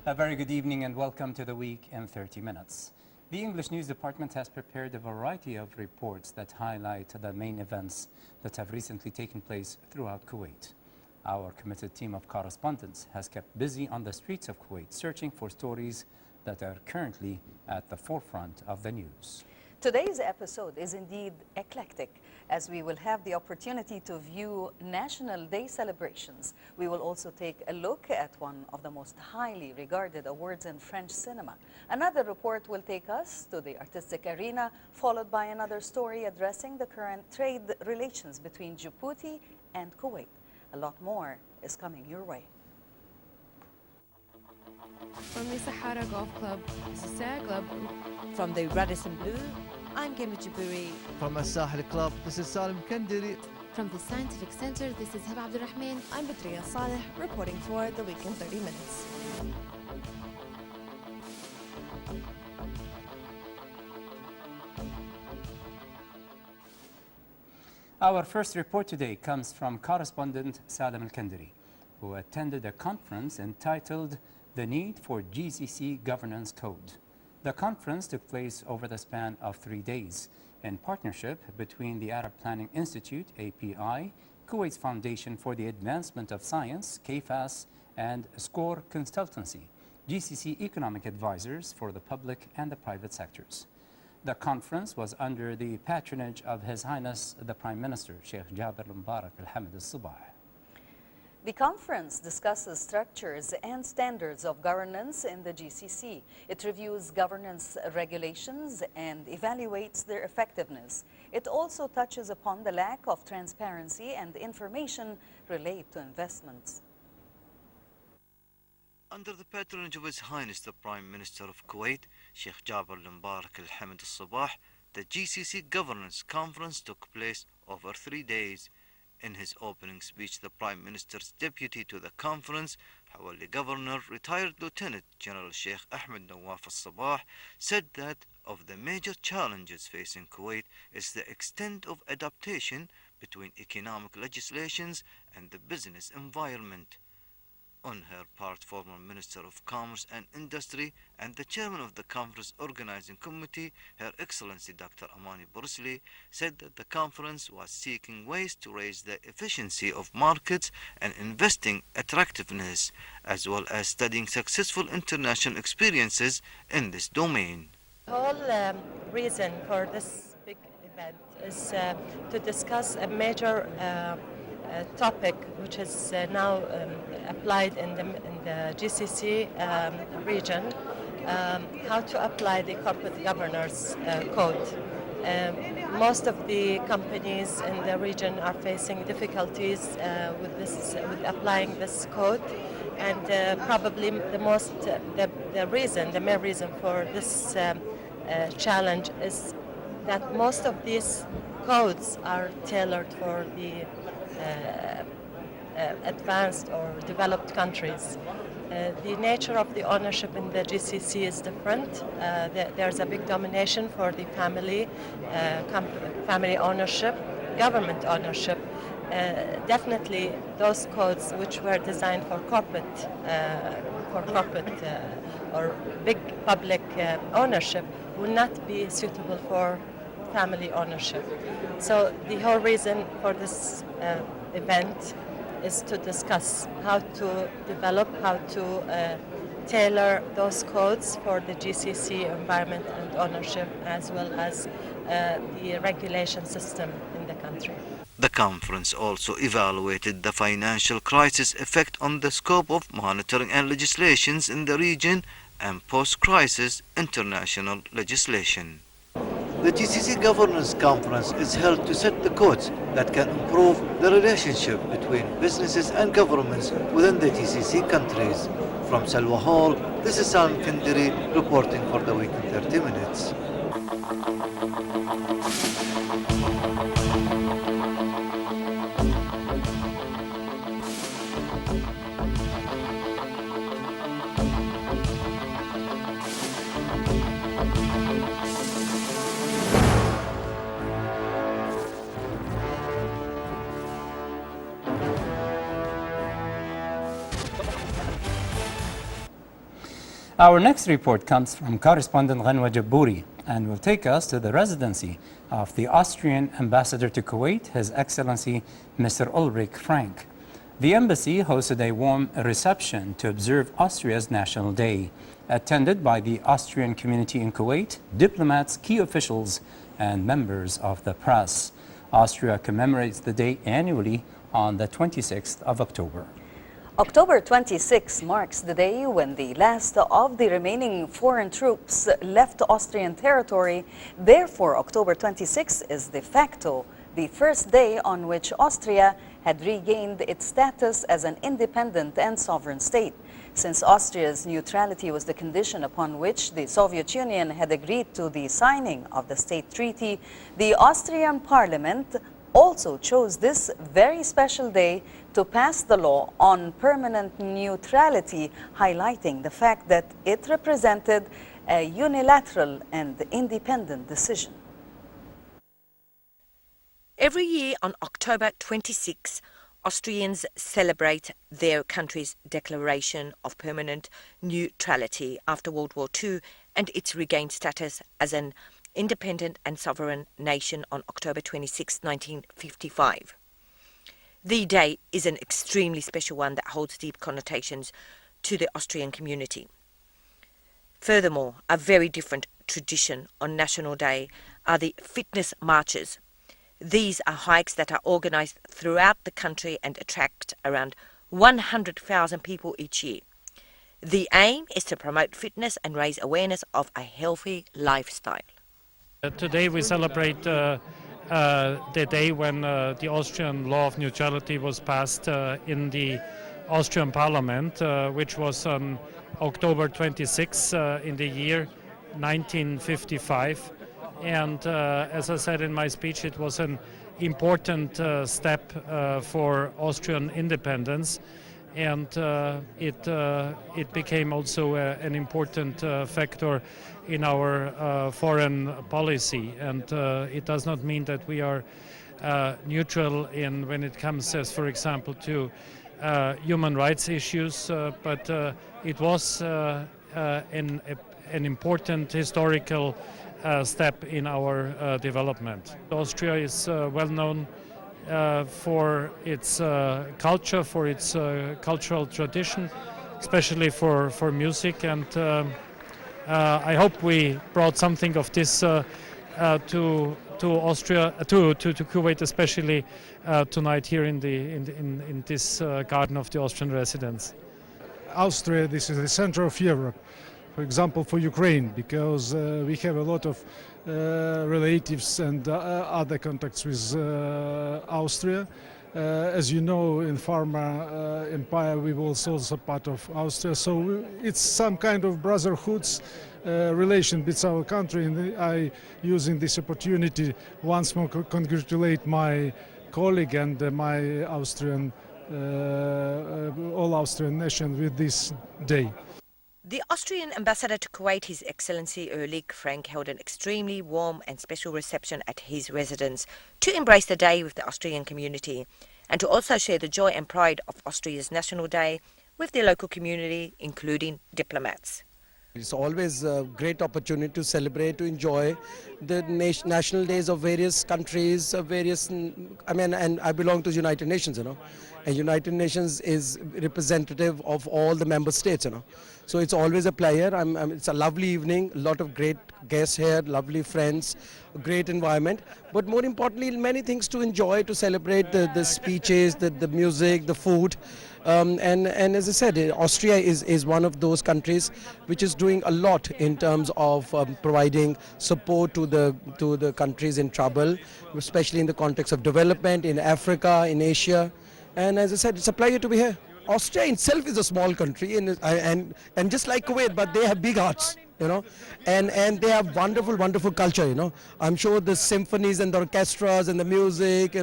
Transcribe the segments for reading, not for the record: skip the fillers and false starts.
A very good evening and welcome to the Week in 30 Minutes. The English News Department has prepared a variety of reports that highlight the main events that have recently taken place throughout Kuwait. Our committed team of correspondents has kept busy on the streets of Kuwait searching for stories that are currently at the forefront of the news. Today's episode is indeed eclectic, as we will have the opportunity to view National Day celebrations. We will also take a look at one of the most highly regarded awards in French cinema. Another report will take us to the artistic arena, followed by another story addressing the current trade relations between Djibouti and Kuwait. A lot more is coming your way. From the Sahara Golf Club, this is Sarah Club. From the Radisson Blue, I'm Gemma Jaburi. From Al-Sahel Club, this is Salim Kandiri. From the Scientific Center, this is Heba Abdulrahman. I'm Badriya Saleh, reporting for the Week in 30 Minutes. Our first report today comes from correspondent Salim Al-Kandiri, who attended a conference entitled The Need for GCC Governance Code. The conference took place over the span of 3 days in partnership between the Arab Planning Institute, API, Kuwait's Foundation for the Advancement of Science, KFAS, and SCORE Consultancy, GCC economic advisors for the public and the private sectors. The conference was under the patronage of His Highness the Prime Minister, Sheikh Jaber Mubarak Al-Hamid Al-Sabah. The conference discusses structures and standards of governance in the GCC. It reviews governance regulations and evaluates their effectiveness. It also touches upon the lack of transparency and information related to investments. Under the patronage of His Highness the Prime Minister of Kuwait, Sheikh Jaber Mubarak Al-Hamid Al-Sabah, the GCC Governance Conference took place over 3 days. In his opening speech, the Prime Minister's deputy to the conference, Hawali Governor, retired Lieutenant General Sheikh Ahmed Nawaf Al-Sabah, said that of the major challenges facing Kuwait is the extent of adaptation between economic legislations and the business environment. On her part, former Minister of Commerce and Industry and the chairman of the conference organizing committee, Her Excellency Dr. Amani Borisli, said that the conference was seeking ways to raise the efficiency of markets and investing attractiveness, as well as studying successful international experiences in this domain. The whole reason for this big event is to discuss a major topic which is now applied in the GCC region, how to apply the corporate governance code. Most of the companies in the region are facing difficulties with applying this code, and probably the main reason for this challenge is that most of these codes are tailored for the advanced or developed countries. The nature of the ownership in the GCC is different. There's a big domination for the family ownership, government ownership. Definitely those codes which were designed for corporate or big public ownership will not be suitable for family ownership. So the whole reason for this event is to discuss how to develop, how to tailor those codes for the GCC environment and ownership, as well as the regulation system in the country. The conference also evaluated the financial crisis effect on the scope of monitoring and legislations in the region and post-crisis international legislation. The GCC Governance Conference is held to set the codes that can improve the relationship between businesses and governments within the GCC countries. From Salwa Hall, this is Salim Kandiri reporting for the Week in 30 Minutes. Our next report comes from correspondent Ghanwa Jabouri and will take us to the residency of the Austrian ambassador to Kuwait, His Excellency Mr. Ulrich Frank. The embassy hosted a warm reception to observe Austria's National Day, attended by the Austrian community in Kuwait, diplomats, key officials, and members of the press. Austria commemorates the day annually on the 26th of October. October 26 marks the day when the last of the remaining foreign troops left Austrian territory. Therefore, October 26 is de facto the first day on which Austria had regained its status as an independent and sovereign state. Since Austria's neutrality was the condition upon which the Soviet Union had agreed to the signing of the State Treaty, the Austrian parliament also chose this very special day to pass the law on permanent neutrality, highlighting the fact that it represented a unilateral and independent decision. Every year on October 26, Austrians celebrate their country's declaration of permanent neutrality after World War II and its regained status as an independent and sovereign nation on October 26, 1955. The day is an extremely special one that holds deep connotations to the Austrian community. Furthermore, a very different tradition on National Day are the fitness marches. These are hikes that are organized throughout the country and attract around 100,000 people each year. The aim is to promote fitness and raise awareness of a healthy lifestyle. Today we celebrate the day when the Austrian law of neutrality was passed in the Austrian parliament, which was on October 26 in the year 1955. And as I said in my speech, it was an important step for Austrian independence. And it became also an important factor in our foreign policy. And it does not mean that we are neutral in when it comes, as for example, to human rights issues, but it was an important historical step in our development. Austria is well known for its culture, for its cultural tradition, especially for music, and I hope we brought something of this to Austria, to Kuwait, especially tonight here in this garden of the Austrian residents. Austria, this is the center of Europe. For example, for Ukraine, because we have a lot of relatives and other contacts with Austria. As you know, in Pharma Empire, we were also part of Austria, so it's some kind of brotherhood relation with our country, and I, using this opportunity, once more congratulate my colleague and my Austrian, all Austrian nation with this day. The Austrian ambassador to Kuwait, His Excellency Ulrich Frank, held an extremely warm and special reception at his residence to embrace the day with the Austrian community and to also share the joy and pride of Austria's National Day with the local community, including diplomats. It's always a great opportunity to celebrate, to enjoy the national days of various countries, and I belong to United Nations, and United Nations is representative of all the member states, So it's always a pleasure. It's a lovely evening, a lot of great guests here, lovely friends, a great environment. But more importantly, many things to enjoy, to celebrate the speeches, the music, the food. And as I said, Austria is one of those countries which is doing a lot in terms of providing support to the countries in trouble, especially in the context of development in Africa, in Asia. And as I said, it's a pleasure to be here. Austria itself is a small country, and just like Kuwait, but they have big hearts, and they have wonderful culture, I'm sure the symphonies and the orchestras and the music,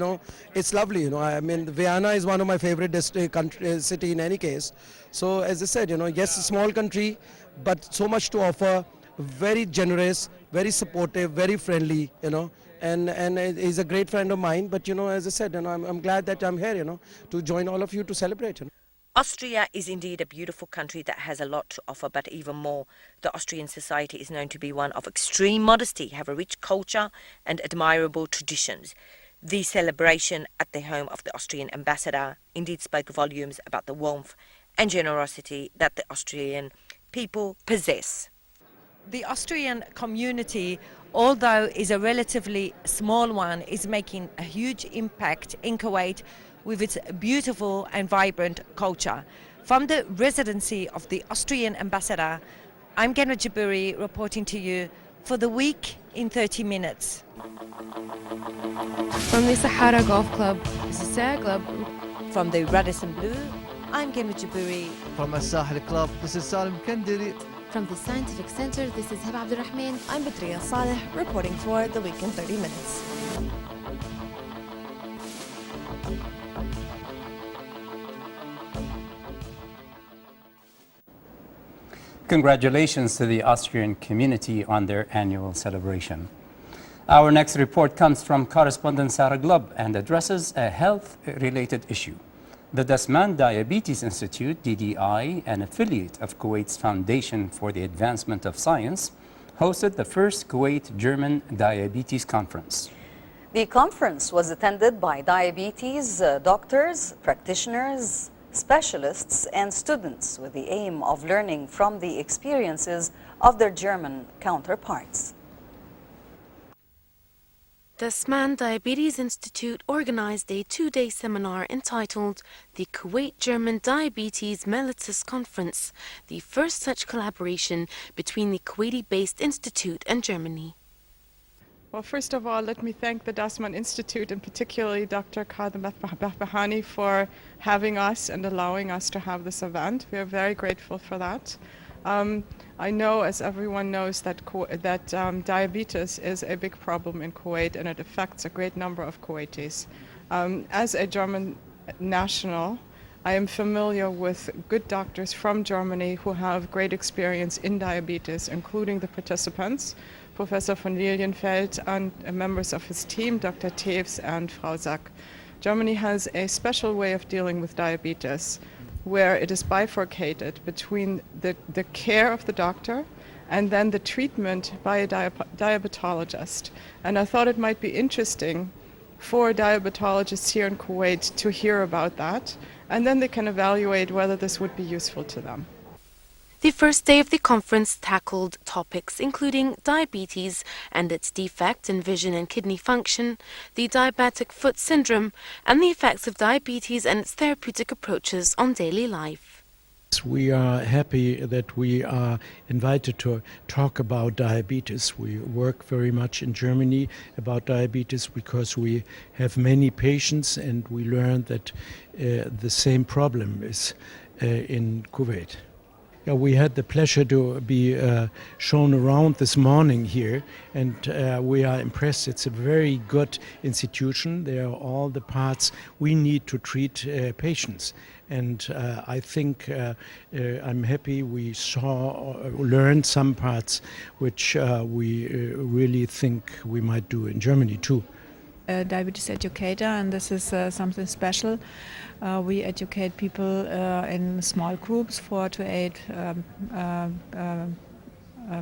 it's lovely, I mean, Vienna is one of my favorite city in any case. So as I said, yes, a small country, but so much to offer, very generous, very supportive, very friendly, and he's a great friend of mine. But as I said, I'm glad that I'm here, to join all of you to celebrate. Austria is indeed a beautiful country that has a lot to offer, but even more, the Austrian society is known to be one of extreme modesty, have a rich culture and admirable traditions. The celebration at the home of the Austrian ambassador indeed spoke volumes about the warmth and generosity that the Austrian people possess. The Austrian community, although is a relatively small one, is making a huge impact in Kuwait with its beautiful and vibrant culture. From the residency of the Austrian ambassador, I'm Genra Jaburi reporting to you for the week in 30 minutes. From the Sahara Golf Club, this is Sarah Club. From the Radisson Blue, I'm Genra Jaburi. From Al-Sahel Club, this is Salim Kandiri. From the Scientific Center, this is Hiba Abdurrahman. I'm Badriya Saleh, reporting for the week in 30 minutes. Congratulations to the Austrian community on their annual celebration. Our next report comes from correspondent Sarah Glub and addresses a health-related issue. The Dasman Diabetes Institute, DDI, an affiliate of Kuwait's Foundation for the Advancement of Science, hosted the first Kuwait-German Diabetes Conference. The conference was attended by diabetes doctors, practitioners, specialists and students with the aim of learning from the experiences of their German counterparts. The Dasman Diabetes Institute organized a two-day seminar entitled the Kuwait German Diabetes Mellitus Conference, the first such collaboration between the Kuwaiti-based institute and Germany. Well, first of all, let me thank the Dasman Institute and particularly Dr. Kadem Bahbahani for having us and allowing us to have this event. We are very grateful for that. I know, as everyone knows, that diabetes is a big problem in Kuwait and it affects a great number of Kuwaitis. As a German national, I am familiar with good doctors from Germany who have great experience in diabetes, including the participants, Professor von Lilienfeld and members of his team, Dr. Teves and Frau Sack. Germany has a special way of dealing with diabetes where it is bifurcated between the care of the doctor and then the treatment by a diabetologist. And I thought it might be interesting for diabetologists here in Kuwait to hear about that, and then they can evaluate whether this would be useful to them. The first day of the conference tackled topics including diabetes and its defect in vision and kidney function, the diabetic foot syndrome, and the effects of diabetes and its therapeutic approaches on daily life. We are happy that we are invited to talk about diabetes. We work very much in Germany about diabetes because we have many patients and we learned that the same problem is in Kuwait. Yeah, we had the pleasure to be shown around this morning here, and we are impressed. It's a very good institution. There are all the parts we need to treat patients. And I think I'm happy we learned some parts which we really think we might do in Germany too. A diabetes educator, and this is something special. We educate people in small groups, 4 to 8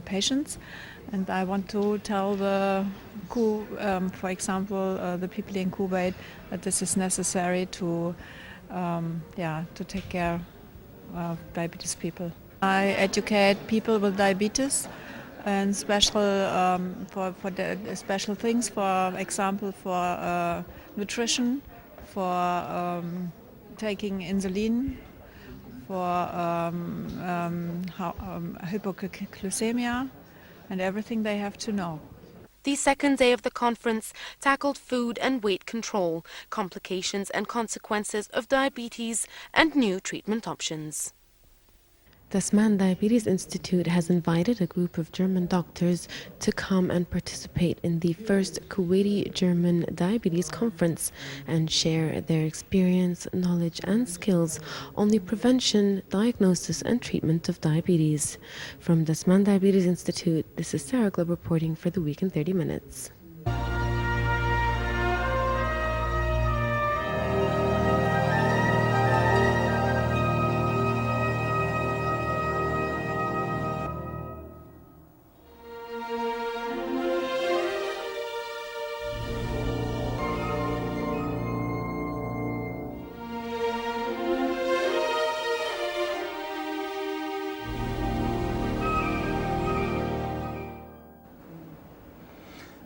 patients, and I want to tell for example, the people in Kuwait that this is necessary to take care of diabetes people. I educate people with diabetes and special for the special things, for example, for nutrition, for taking insulin, for hypoglycemia, and everything they have to know. The second day of the conference tackled food and weight control, complications and consequences of diabetes, and new treatment options. The Dasman Diabetes Institute has invited a group of German doctors to come and participate in the first Kuwaiti German Diabetes Conference and share their experience, knowledge and skills on the prevention, diagnosis and treatment of diabetes. From the Dasman Diabetes Institute, this is Sarah Globe reporting for the Week in 30 Minutes.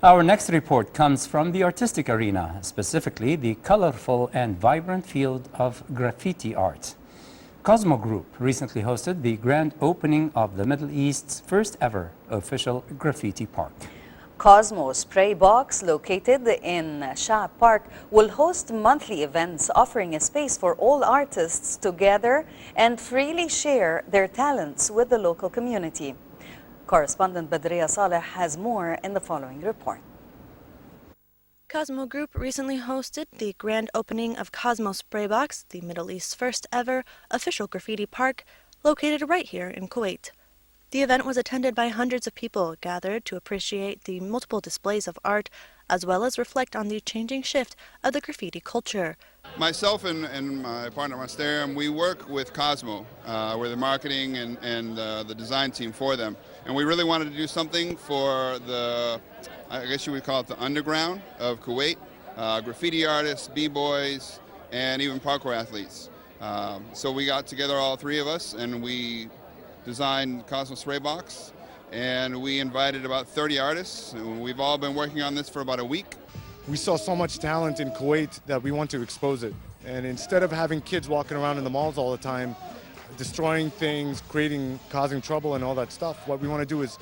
Our next report comes from the artistic arena, specifically the colorful and vibrant field of graffiti art. Cosmo Group recently hosted the grand opening of the Middle East's first ever official graffiti park. Cosmo Spray Box, located in Shah Park, will host monthly events offering a space for all artists to gather and freely share their talents with the local community. Correspondent Badriya Saleh has more in the following report. Cosmo Group recently hosted the grand opening of Cosmo Spray Box, the Middle East's first ever official graffiti park, located right here in Kuwait. The event was attended by hundreds of people gathered to appreciate the multiple displays of art, as well as reflect on the changing shift of the graffiti culture. Myself and my partner Master, we work with Cosmo. We're the marketing and the design team for them. And we really wanted to do something for the, I guess you would call it the underground of Kuwait, graffiti artists, b-boys, and even parkour athletes. So we got together, all three of us, and we designed Cosmo Spray Box, and we invited about 30 artists, and we've all been working on this for about a week. We saw so much talent in Kuwait that we want to expose it. And instead of having kids walking around in the malls all the time, destroying things, causing trouble and all that stuff, what we want to do is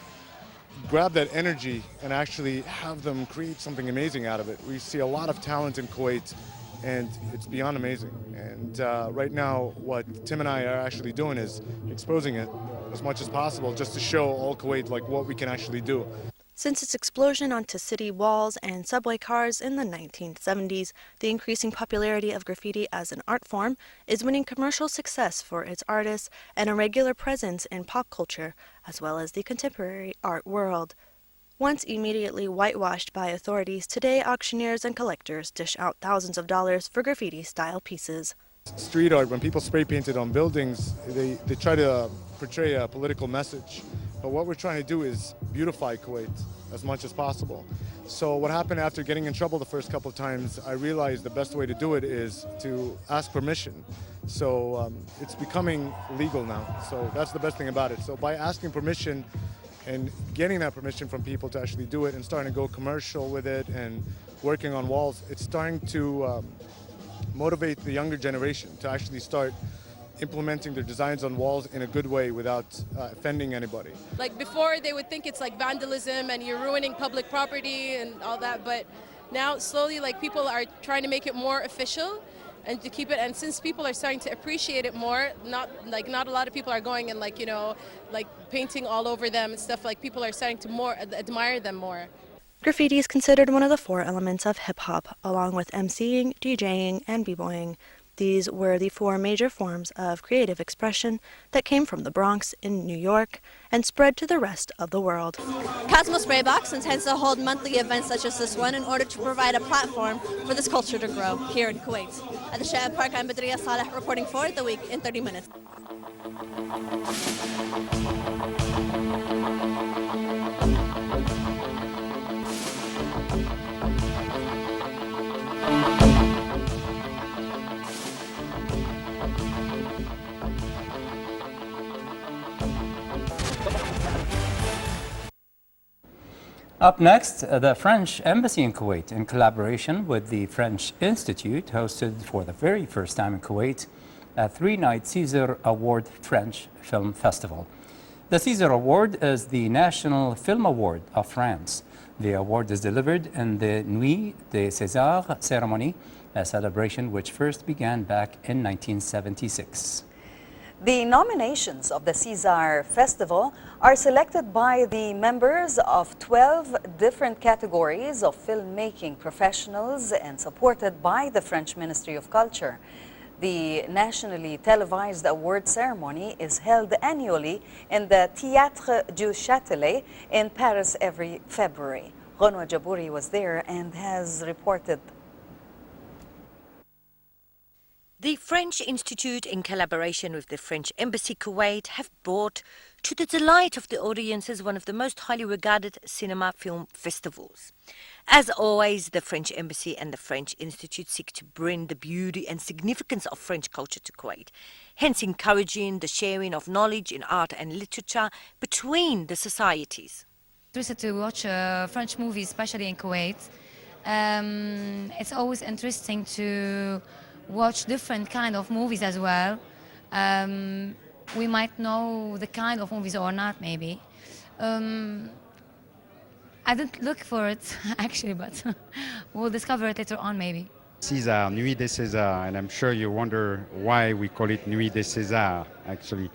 grab that energy and actually have them create something amazing out of it. We see a lot of talent in Kuwait, and it's beyond amazing. And right now, what Tim and I are actually doing is exposing it as much as possible, just to show all Kuwait like what we can actually do. Since its explosion onto city walls and subway cars in the 1970s, the increasing popularity of graffiti as an art form is winning commercial success for its artists and a regular presence in pop culture, as well as the contemporary art world. Once immediately whitewashed by authorities, today auctioneers and collectors dish out thousands of dollars for graffiti-style pieces. Street art, when people spray paint it on buildings, they try to portray a political message. But what we're trying to do is beautify Kuwait as much as possible. So what happened after getting in trouble the first couple of times, I realized the best way to do it is to ask permission. So it's becoming legal now. So that's the best thing about it. So by asking permission and getting that permission from people to actually do it and starting to go commercial with it and working on walls, it's starting to motivate the younger generation to actually start implementing their designs on walls in a good way without offending anybody. Like before, they would think it's like vandalism and you're ruining public property and all that, but now slowly like people are trying to make it more official and to keep it, and since people are starting to appreciate it more, not a lot of people are going and like, you know, like painting all over them and stuff, like people are starting to more admire them more. Graffiti is considered one of the four elements of hip-hop, along with MCing, DJing, and b-boying. These were the four major forms of creative expression that came from the Bronx in New York and spread to the rest of the world. Cosmo Spray Box intends to hold monthly events such as this one in order to provide a platform for this culture to grow here in Kuwait. At the Shah Park, I'm Badriya Saleh reporting for The Week in 30 Minutes. Up next, the French Embassy in Kuwait, in collaboration with the French Institute, hosted for the very first time in Kuwait a three-night César Award French Film Festival. The César Award is the National Film Award of France. The award is delivered in the Nuit des Césars ceremony, a celebration which first began back in 1976. The nominations of the César Festival are selected by the members of 12 different categories of filmmaking professionals and supported by the French Ministry of Culture. The nationally televised award ceremony is held annually in the Théâtre du Châtelet in Paris every February. Ghonwa Jabouri was there and has reported. The French Institute, in collaboration with the French Embassy Kuwait, have brought to the delight of the audiences one of the most highly regarded cinema film festivals. As always, the French Embassy and the French Institute seek to bring the beauty and significance of French culture to Kuwait, hence encouraging the sharing of knowledge in art and literature between the societies. Interested to watch French movies, especially in Kuwait. It's always interesting to watch different kind of movies as well. We might know the kind of movies or not, maybe. I didn't look for it actually, but we'll discover it later on, maybe. César, Nuit des Césars, and I'm sure you wonder why we call it Nuit des Césars, actually.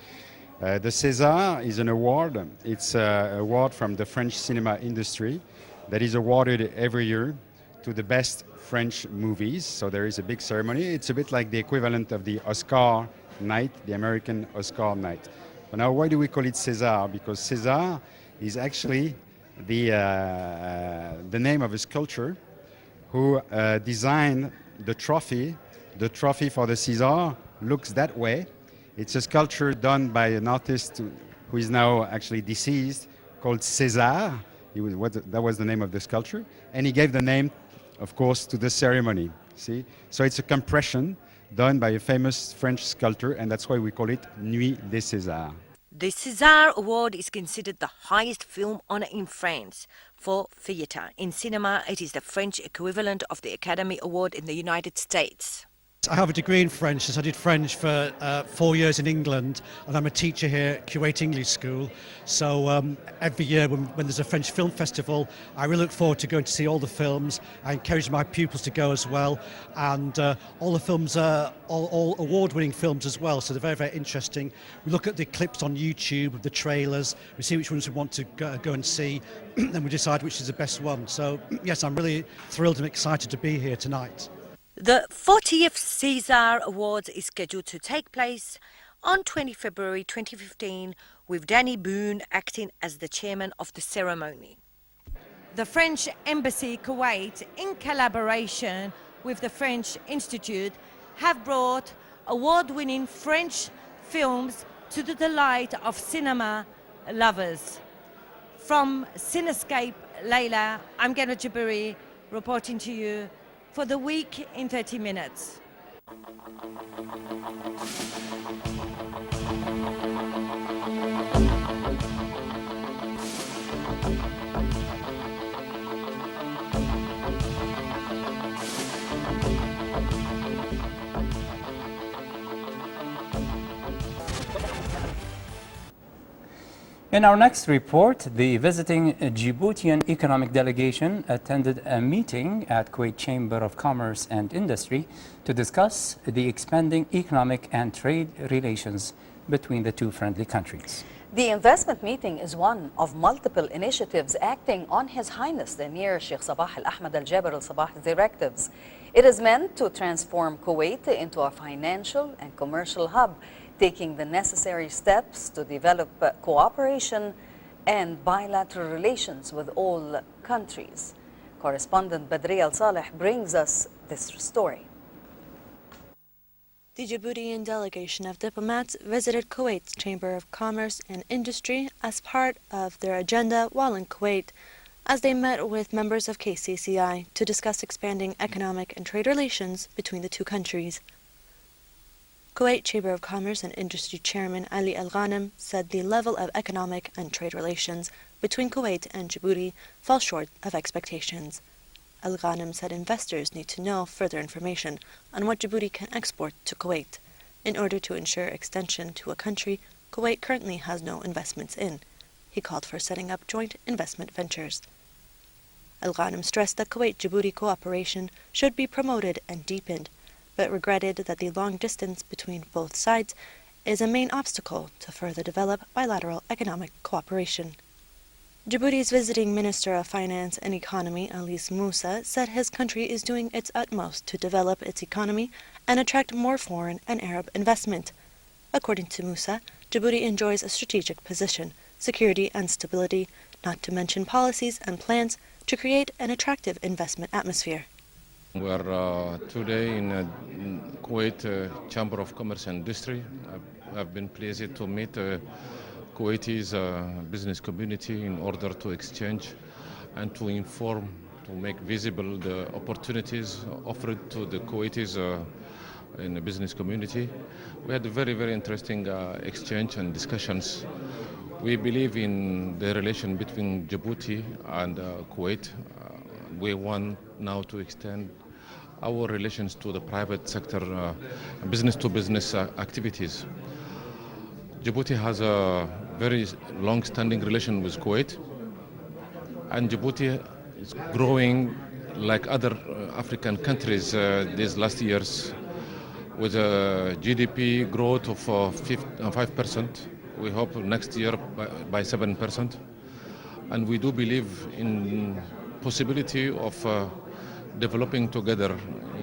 The César is an award. It's an award from the French cinema industry that is awarded every year to the best French movies. So there is a big ceremony. It's a bit like the equivalent of the Oscar night, the American Oscar night. But now, why do we call it César? Because César is actually the name of a sculptor who designed the trophy. The trophy for the César looks that way. It's a sculpture done by an artist who is now actually deceased, called César. That was the name of the sculpture. And he gave the name, of course, to the ceremony. See? So it's a compression done by a famous French sculptor, and that's why we call it Nuit des Césars. The César Award is considered the highest film honor in France for theatre. In cinema, it is the French equivalent of the Academy Award in the United States. I have a degree in French, since I did French for 4 years in England, and I'm a teacher here at Kuwait English School. So every year when there's a French film festival, I really look forward to going to see all the films. I encourage my pupils to go as well, and all the films are all award-winning films as well, so they're very, very interesting. We look at the clips on YouTube, the trailers, we see which ones we want to go and see, and we decide which is the best one. So yes, I'm really thrilled and excited to be here tonight. The 40th César Awards is scheduled to take place on 20 February 2015 with Danny Boone acting as the chairman of the ceremony. The French Embassy Kuwait, in collaboration with the French Institute, have brought award-winning French films to the delight of cinema lovers. From Cinescape, Leila, I'm Gena Jabiri reporting to you for the week in 30 minutes. In our next report, the visiting Djiboutian economic delegation attended a meeting at Kuwait Chamber of Commerce and Industry to discuss the expanding economic and trade relations between the two friendly countries. The investment meeting is one of multiple initiatives acting on His Highness the Emir Sheikh Sabah Al Ahmed Al Jaber Al Sabah directives. It is meant to transform Kuwait into a financial and commercial hub, taking the necessary steps to develop cooperation and bilateral relations with all countries. Correspondent Badri Al-Saleh brings us this story. The Djiboutian delegation of diplomats visited Kuwait's Chamber of Commerce and Industry as part of their agenda while in Kuwait, as they met with members of KCCI to discuss expanding economic and trade relations between the two countries. Kuwait Chamber of Commerce and Industry Chairman Ali Al-Ghanem said the level of economic and trade relations between Kuwait and Djibouti fell short of expectations. Al-Ghanem said investors need to know further information on what Djibouti can export to Kuwait in order to ensure extension to a country Kuwait currently has no investments in. He called for setting up joint investment ventures. Al-Ghanem stressed that Kuwait-Djibouti cooperation should be promoted and deepened, but regretted that the long distance between both sides is a main obstacle to further develop bilateral economic cooperation. Djibouti's visiting Minister of Finance and Economy, Alis Moussa, said his country is doing its utmost to develop its economy and attract more foreign and Arab investment. According to Moussa, Djibouti enjoys a strategic position, security and stability, not to mention policies and plans to create an attractive investment atmosphere. We are today in Kuwait Chamber of Commerce and Industry. I've been pleased to meet Kuwaitis business community in order to exchange and to inform, to make visible the opportunities offered to the Kuwaitis in the business community. We had a very, very interesting exchange and discussions We believe in the relation between Djibouti and Kuwait. We want now to extend our relations to the private sector, business-to-business activities. Djibouti has a very long-standing relation with Kuwait, and Djibouti is growing like other African countries these last years with a GDP growth of 5%. We hope next year by 7%. And we do believe in possibility of developing together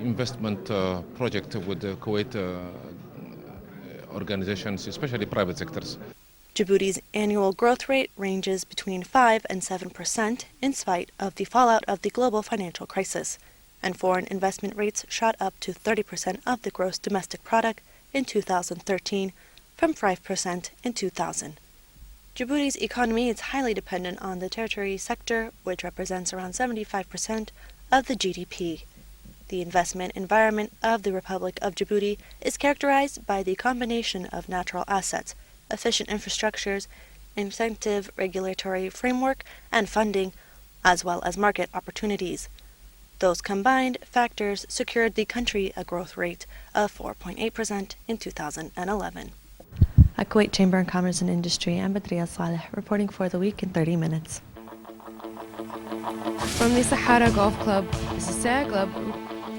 investment project with the Kuwait organizations, especially private sectors. Djibouti's annual growth rate ranges between 5 and 7% in spite of the fallout of the global financial crisis, and foreign investment rates shot up to 30% of the gross domestic product in 2013 from 5% in 2000. Djibouti's economy is highly dependent on the tertiary sector, which represents around 75% of the GDP. The investment environment of the Republic of Djibouti is characterized by the combination of natural assets, efficient infrastructures, incentive regulatory framework, and funding, as well as market opportunities. Those combined factors secured the country a growth rate of 4.8% in 2011. At Kuwait Chamber of Commerce and Industry, I'm Badriya Saleh, reporting for the week in 30 minutes. From the Sahara Golf Club, this is Sarah Club.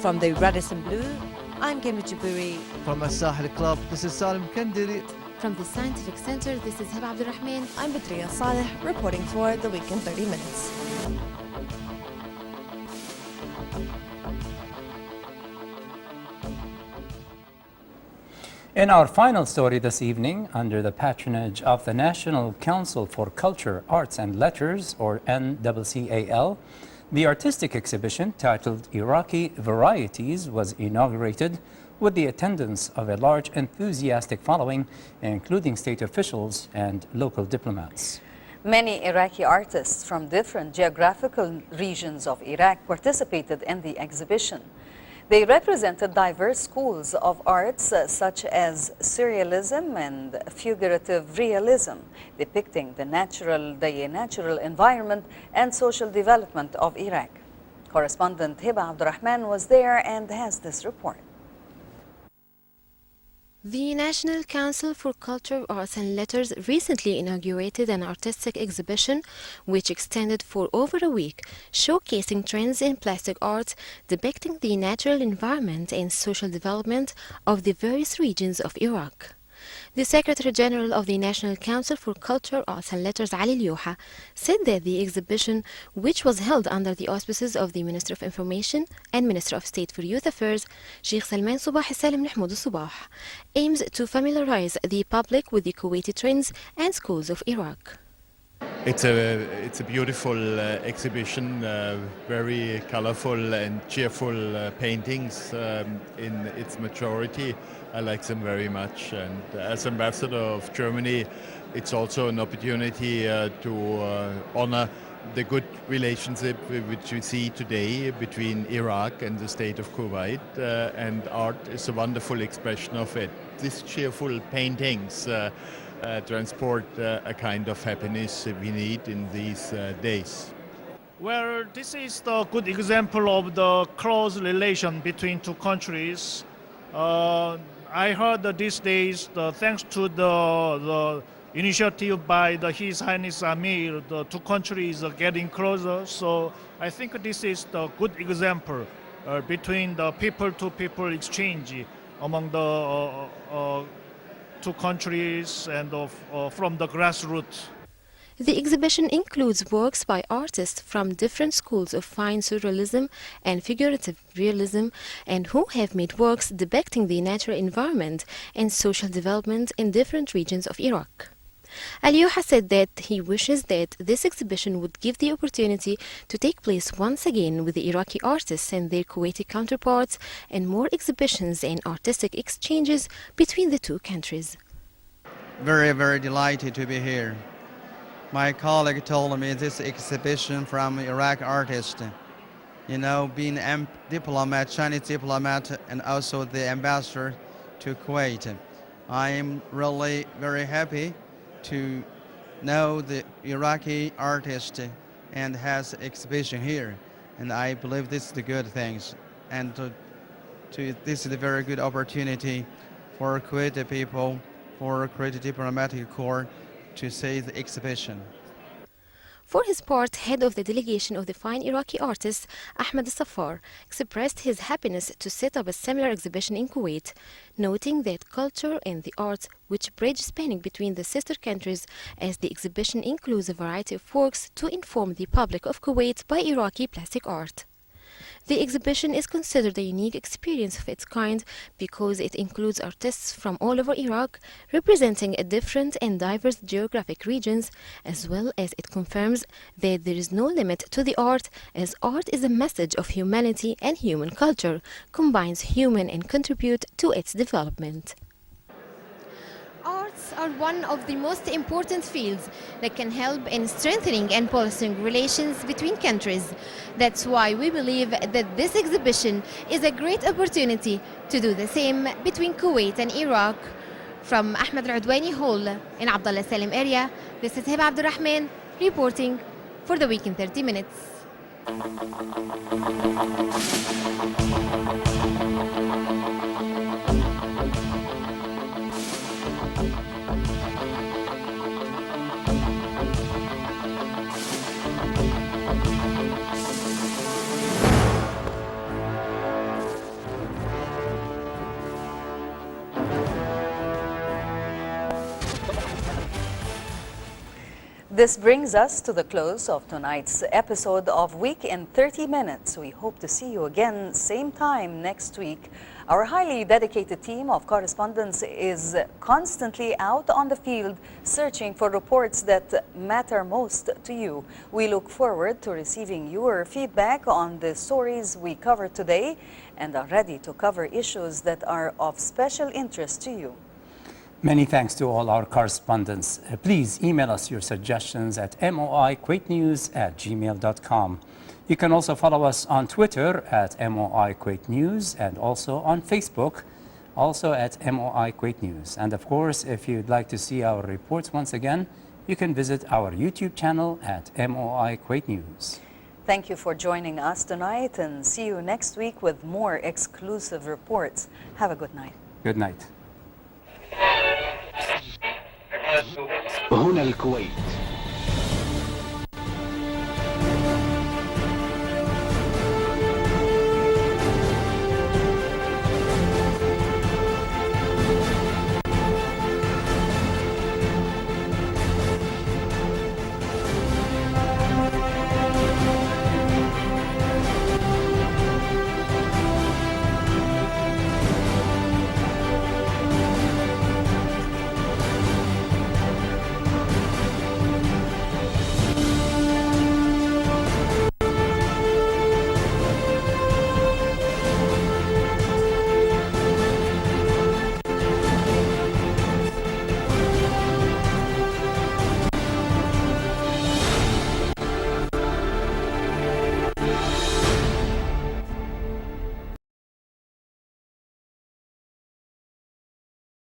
From the Radisson Blue, I'm Gemma Jaburi. From the Sahel Club, this is Salim Kandiri. From the Scientific Center, this is Hiba Abdurrahman. I'm Badriya Saleh, reporting for the week in 30 minutes. In our final story this evening, under the patronage of the National Council for Culture, Arts and Letters, or NCCAL, the artistic exhibition titled Iraqi Varieties was inaugurated with the attendance of a large enthusiastic following, including state officials and local diplomats. Many Iraqi artists from different geographical regions of Iraq participated in the exhibition. They represented diverse schools of arts such as surrealism and figurative realism, depicting the natural environment and social development of Iraq. Correspondent Hiba Abdurrahman was there and has this report. The National Council for Culture, Arts and Letters recently inaugurated an artistic exhibition which extended for over a week, showcasing trends in plastic art depicting the natural environment and social development of the various regions of Iraq. The Secretary General of the National Council for Culture, Arts and Letters, Ali Al-Yuha, said that the exhibition, which was held under the auspices of the Minister of Information and Minister of State for Youth Affairs, Sheikh Salman Subah Salim Mahmoud Subah, aims to familiarize the public with the Kuwaiti trends and schools of Iraq. It's a beautiful exhibition, very colorful and cheerful paintings in its majority. I like them very much, and as ambassador of Germany, it's also an opportunity to honor the good relationship which we see today between Iraq and the State of Kuwait, and art is a wonderful expression of it. These cheerful paintings transport a kind of happiness we need in these days. Well, this is the good example of the close relation between two countries. I heard that these days, thanks to the initiative by His Highness Amir, the two countries are getting closer. So I think this is the good example between the people-to-people exchange among the two countries and from the grassroots. The exhibition includes works by artists from different schools of fine surrealism and figurative realism, and who have made works depicting the natural environment and social development in different regions of Iraq. Al-Yuha said that he wishes that this exhibition would give the opportunity to take place once again with the Iraqi artists and their Kuwaiti counterparts, and more exhibitions and artistic exchanges between the two countries. Very, very delighted to be here. My colleague told me this exhibition from Iraq artist, being a diplomat, Chinese diplomat, and also the ambassador to Kuwait. I am really very happy to know the Iraqi artist and has exhibition here. And I believe this is the good things. And this is a very good opportunity for Kuwaiti people, for Kuwaiti diplomatic corps to see the exhibition. For his part, head of the delegation of the fine Iraqi artist, Ahmed Safar, expressed his happiness to set up a similar exhibition in Kuwait, noting that culture and the arts which bridge spanning between the sister countries, as the exhibition includes a variety of works to inform the public of Kuwait by Iraqi plastic art. The exhibition is considered a unique experience of its kind because it includes artists from all over Iraq representing a different and diverse geographic regions, as well as it confirms that there is no limit to the art, as art is a message of humanity and human culture, combines human and contribute to its development. Arts are one of the most important fields that can help in strengthening and bolstering relations between countries. That's why we believe that this exhibition is a great opportunity to do the same between Kuwait and Iraq. From Ahmed Al-Udwani Hall in Abdullah Salim area, this is Hiba Abdurrahman reporting for the Week in 30 Minutes. This brings us to the close of tonight's episode of Week in 30 Minutes. We hope to see you again same time next week. Our highly dedicated team of correspondents is constantly out on the field searching for reports that matter most to you. We look forward to receiving your feedback on the stories we covered today and are ready to cover issues that are of special interest to you. Many thanks to all our correspondents. Please email us your suggestions at moikuwaitnews@gmail.com. You can also follow us on Twitter at moikuwaitnews and also on Facebook, also at moikuwaitnews. And of course, if you'd like to see our reports once again, you can visit our YouTube channel at moikuwaitnews. Thank you for joining us tonight and see you next week with more exclusive reports. Have a good night. Good night. هنا الكويت.